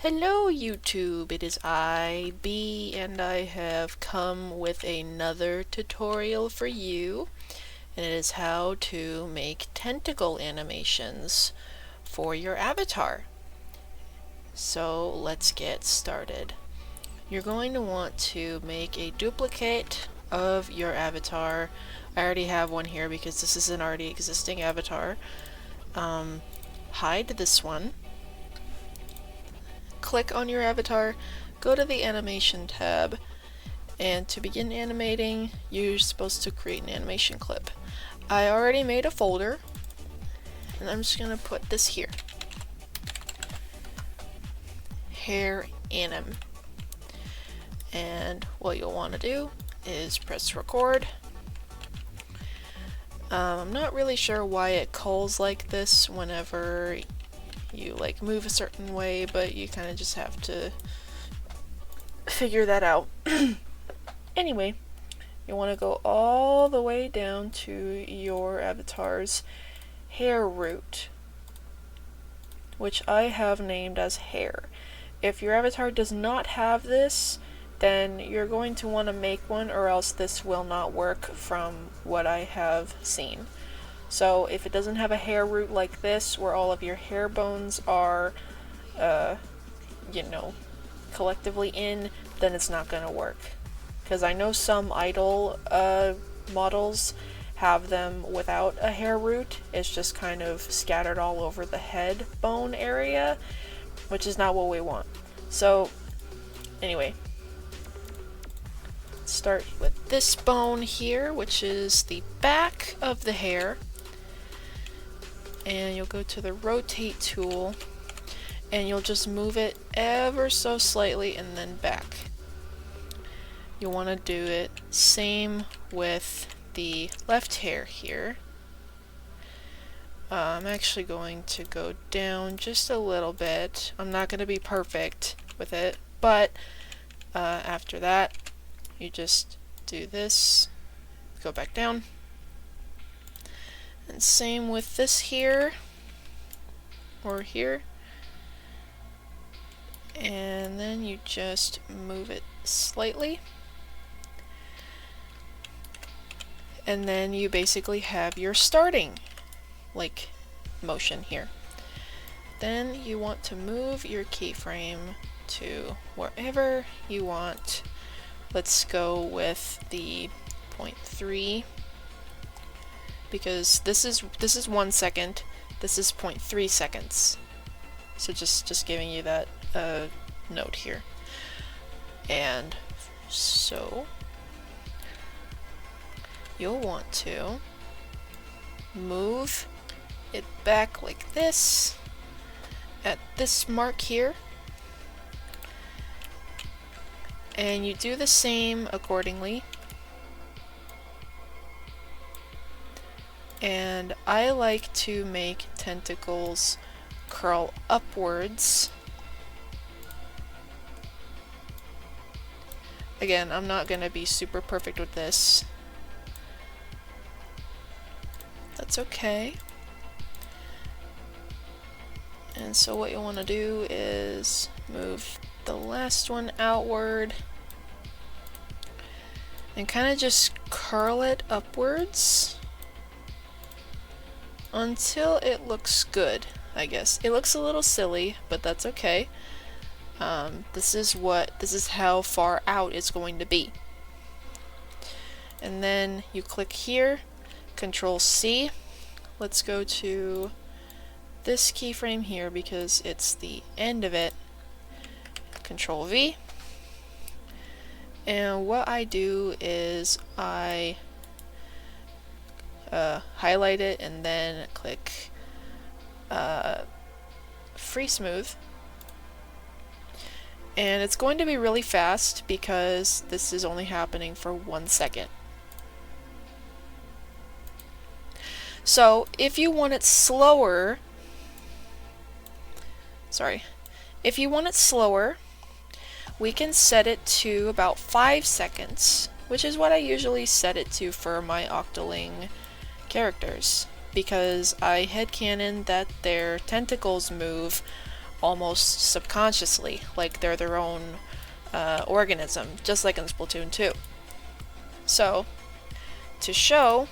Hello YouTube, it is I, B, and I have come with another tutorial for you, and it is how to make tentacle animations for your avatar. So let's get started. You're going to want to make a duplicate of your avatar. I already have one here because this is an already existing avatar. Hide this one. Click on your avatar, go to the animation tab, and to begin animating, you're supposed to create an animation clip. I already made a folder, and I'm just gonna put this here. Hair anim. And what you'll want to do is press record. I'm not really sure why it calls like this whenever you move a certain way, but you kind of just have to figure that out. Anyway, you want to go all the way down to your avatar's hair root, which I have named as hair. If your avatar does not have this, then you're going to want to make one, or else this will not work from what I have seen. So if it doesn't have a hair root like this, where all of your hair bones are, collectively in, then it's not going to work. Because I know some idol models have them without a hair root. It's just kind of scattered all over the head bone area, which is not what we want. So, anyway. Start with this bone here, which is the back of the hair. And you'll go to the rotate tool, and you'll just move it ever so slightly and then back. You'll want to do it same with the left hair here. I'm actually going to go down just a little bit. I'm not going to be perfect with it, but after that, you just do this, go back down. And same with this here, or here. And then you just move it slightly. And then you basically have your starting, motion here. Then you want to move your keyframe to wherever you want. Let's go with the 0.3. Because this is 1 second, this is 0.3 seconds. So just giving you that note here. And so you'll want to move it back like this at this mark here. And you do the same accordingly. And I like to make tentacles curl upwards. Again, I'm not gonna be super perfect with this. That's okay. And so what you'll want to do is move the last one outward and kind of just curl it upwards until it looks good, I guess. It looks a little silly, but that's okay. This is how far out it's going to be. And then you click here, Control C. Let's go to this keyframe here because it's the end of it. Control V. And what I do is I highlight it and then click Free Smooth. And it's going to be really fast because this is only happening for 1 second. So if you want it slower, we can set it to about 5 seconds, which is what I usually set it to for my Octoling characters, because I headcanon that their tentacles move almost subconsciously, like they're their own organism, just like in Splatoon 2. So, to show,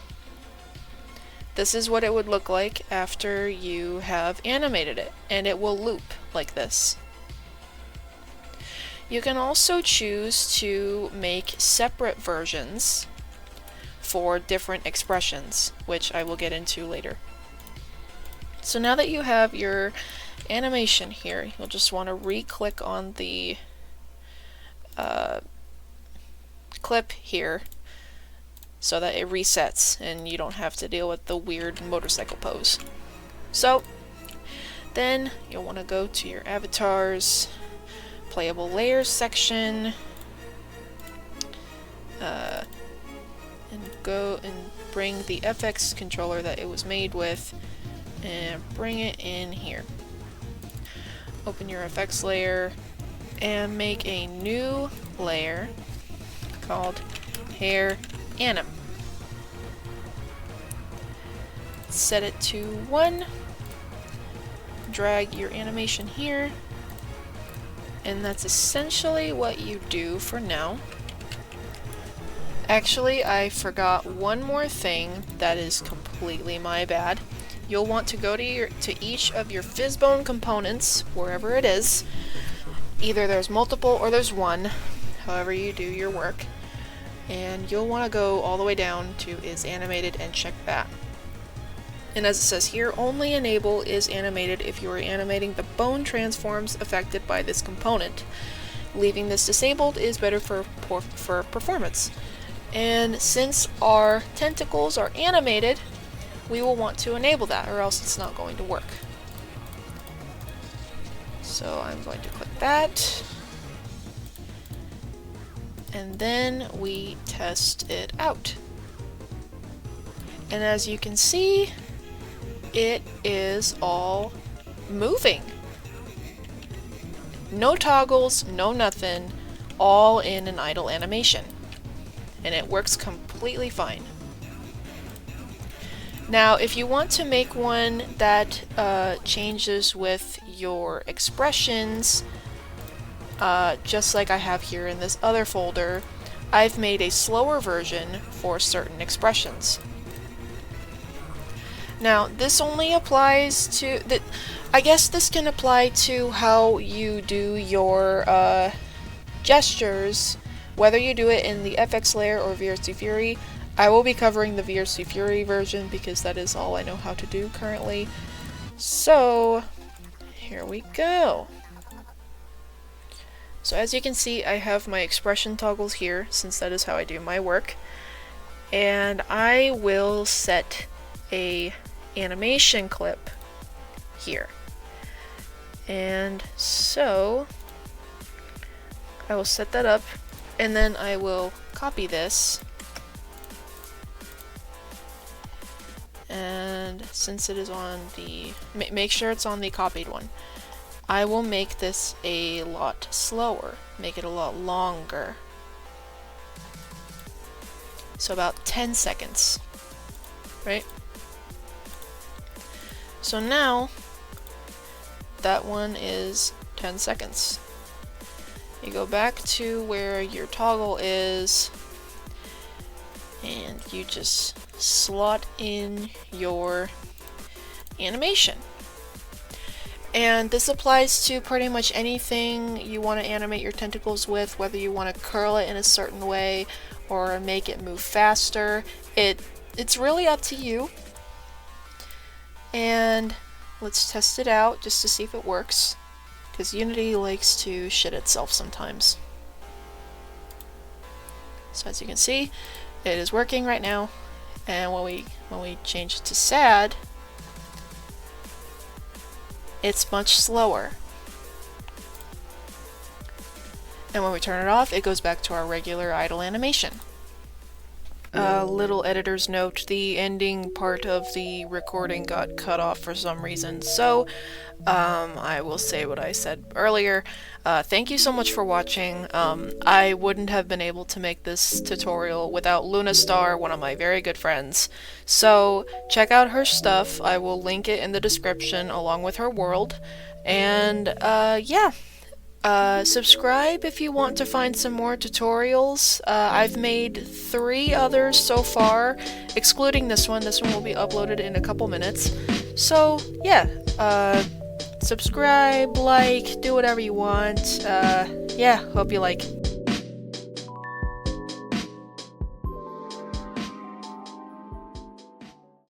this is what it would look like after you have animated it, and it will loop like this. You can also choose to make separate versions for different expressions, which I will get into later. So now that you have your animation here, you'll just want to re-click on the clip here so that it resets and you don't have to deal with the weird motorcycle pose. So then you'll want to go to your avatars, playable layers section, and go and bring the FX controller that it was made with and bring it in here. Open your FX layer and make a new layer called Hair Anim. Set it to 1, drag your animation here, and that's essentially what you do for now. Actually, I forgot one more thing that is completely my bad. You'll want to go to each of your Fizzbone components, wherever it is. Either there's multiple or there's one, however you do your work. And you'll want to go all the way down to is animated and check that. And as it says here, only enable is animated if you are animating the bone transforms affected by this component. Leaving this disabled is better for performance. And since our tentacles are animated, we will want to enable that, or else it's not going to work. So I'm going to click that. And then we test it out. And as you can see, it is all moving. No toggles, no nothing, all in an idle animation. And it works completely fine. Now, if you want to make one that changes with your expressions, just like I have here in this other folder, I've made a slower version for certain expressions. Now, this only applies to I guess this can apply to how you do your gestures, whether you do it in the FX layer or VRC Fury. I will be covering the VRC Fury version because that is all I know how to do currently. So, here we go. So as you can see, I have my expression toggles here, since that is how I do my work. And I will set a animation clip here. And so I will set that up, and then I will copy this. And since it is on the, make sure it's on the copied one. I will make this a lot slower, make it a lot longer. So about 10 seconds, right? So now, that one is 10 seconds. You go back to where your toggle is, and you just slot in your animation. And this applies to pretty much anything you want to animate your tentacles with, whether you want to curl it in a certain way or make it move faster. It's really up to you. And let's test it out just to see if it works, because Unity likes to shit itself sometimes. So as you can see, it is working right now. And when we change it to sad, it's much slower. And when we turn it off, it goes back to our regular idle animation. Little editor's note, the ending part of the recording got cut off for some reason, so I will say what I said earlier. Thank you so much for watching. I wouldn't have been able to make this tutorial without Lunastar, one of my very good friends. So check out her stuff. I will link it in the description along with her world. And yeah. Subscribe if you want to find some more tutorials. I've made 3 others so far, excluding this one. This one will be uploaded in a couple minutes. So, yeah, subscribe, like, do whatever you want. Yeah, hope you like.